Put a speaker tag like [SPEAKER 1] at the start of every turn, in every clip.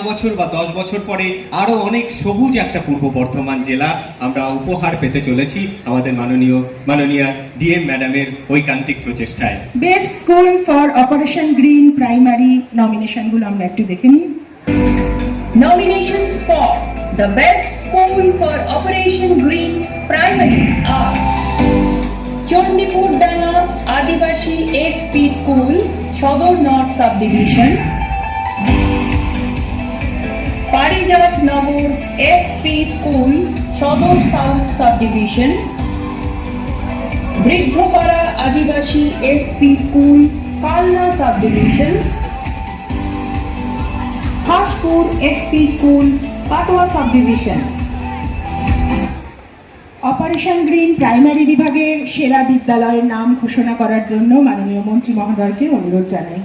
[SPEAKER 1] বছর বা 10 বছর পরে আরো অনেক সবুজ একটা পূর্ব বর্ধমান জেলা আমরা উপহার পেতে চলেছি আমাদের মাননীয় ডিএম ম্যাডামের ঐকান্তিক প্রচেষ্টায়।
[SPEAKER 2] Best school for operation green primary নমিনেশনগুলো আমরা একটু দেখে নিই।
[SPEAKER 3] Nominations for the best school for Operation Green Primary are Chandipur Danga Adivasi FP School, Shodor North Subdivision, Parijat Nagar FP School, Shodor South Subdivision, Briddhopara Adivasi FP School, Kalna Subdivision, Khashpur FP School, Patwa Subdivision.
[SPEAKER 2] Operation green primary বিভাগের সেরা বিদ্যালয়ের নাম ঘোষণা করার জন্য মাননীয় মন্ত্রী মহোদয়কে অনুরোধ জানাই।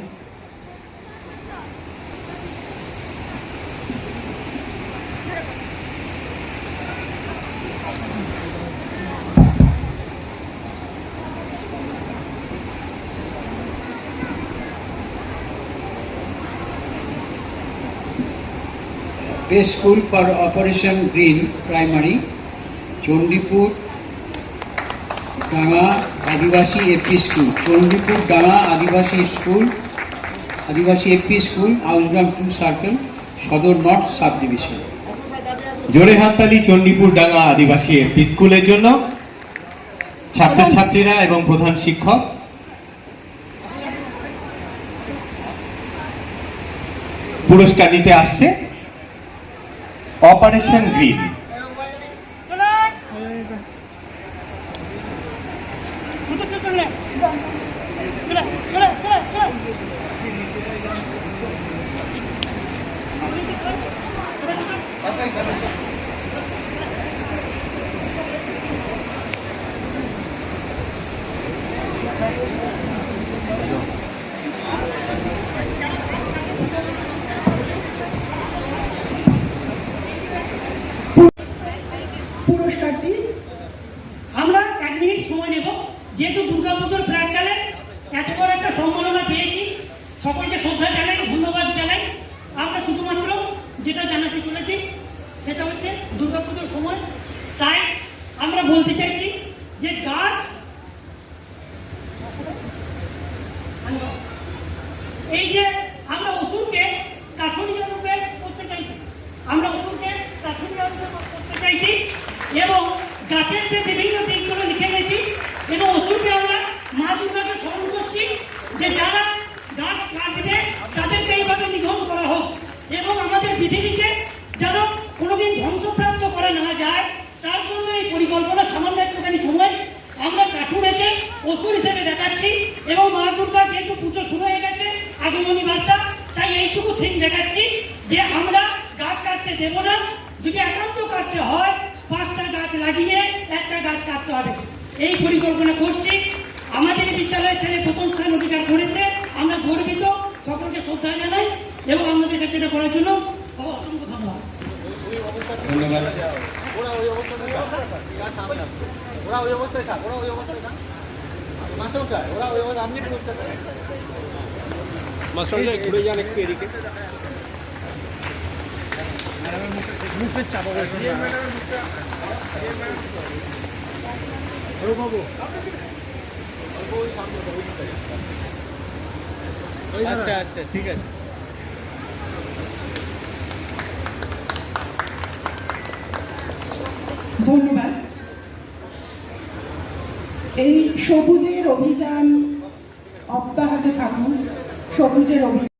[SPEAKER 4] Best School for Operation Green Primary, Chandipur Danga Adivasi FP School, Chandipur Danga Adivasi FP School, Ausgram 2 Circle, Shodor North Subdivision.
[SPEAKER 1] জোরে হাততালি চণ্ডীপুর ডাঙ্গা আদিবাসী এপি স্কুলের জন্য। ছাত্রছাত্রীরা এবং প্রধান শিক্ষক পুরস্কার নিতে আসছে অপারেশন গ্রিন।
[SPEAKER 2] পুরস্কারটি
[SPEAKER 5] আমরা 1 মিনিট সময় নেব, যেহেতু দুর্গাপুজোর প্রাককালে এত বড় একটা সম্মাননা পেয়েছি, সকলকে শ্রদ্ধা জানাই, ধন্যবাদ জানাই। আমরা শুধুমাত্র যেটা জানাতে চলেছি সেটা হচ্ছে দুর্গাপুজোর সময়, তাই আমরা বলতে চাইছি যে গাছ এই যে আমরা অসুরকে কাঠুরিয়া রূপে করতে চাইছি, এবং গাছের যে বিভিন্ন দিকগুলো লিখে গেছি এবং অসুরকে আমরা মা দুর্গাকে স্মরণ করছি যে যারা গাছ কাটবে তাদেরকে এইভাবে নিধন করা হোক এবং আমাদের পৃথিবীকে যেন কোনোদিন ধ্বংসপ্রাপ্ত করা না যায়, তার জন্য এই পরিকল্পনা। সামান্য একটুখানি সময় আমরা কাঠুরেকে অসুর হিসেবে দেখাচ্ছি এবং মা দুর্গা যেহেতু পুজো শুরু হয়ে গেছে, আগমনী বার্তা, তাই এইটুকু থিম দেখাচ্ছি যে আমরা গাছ কাটতে দেব না। যদি একান্ত কাটতে হয় 5টা গাছ লাগিয়ে 1টা গাছ কাটতে হবে, এই পরিকল্পনা করছি। আমাদের বিদ্যালয়ের ছেলে প্রথম স্থান অধিকার করেছে, আমরা গর্বিত, সকলকে শ্রদ্ধা জানাই এবং আমাদের কাছে এটা করার জন্য অসংখ্য ধন্যবাদ।
[SPEAKER 6] ঘুরে যান একটু এদিকে। মুখের চাপ আচ্ছা আচ্ছা ঠিক আছে।
[SPEAKER 2] ধন্যবাদ। এই সবুজের অভিযান অব্যাহত থাকুক। সবুজের অভিযান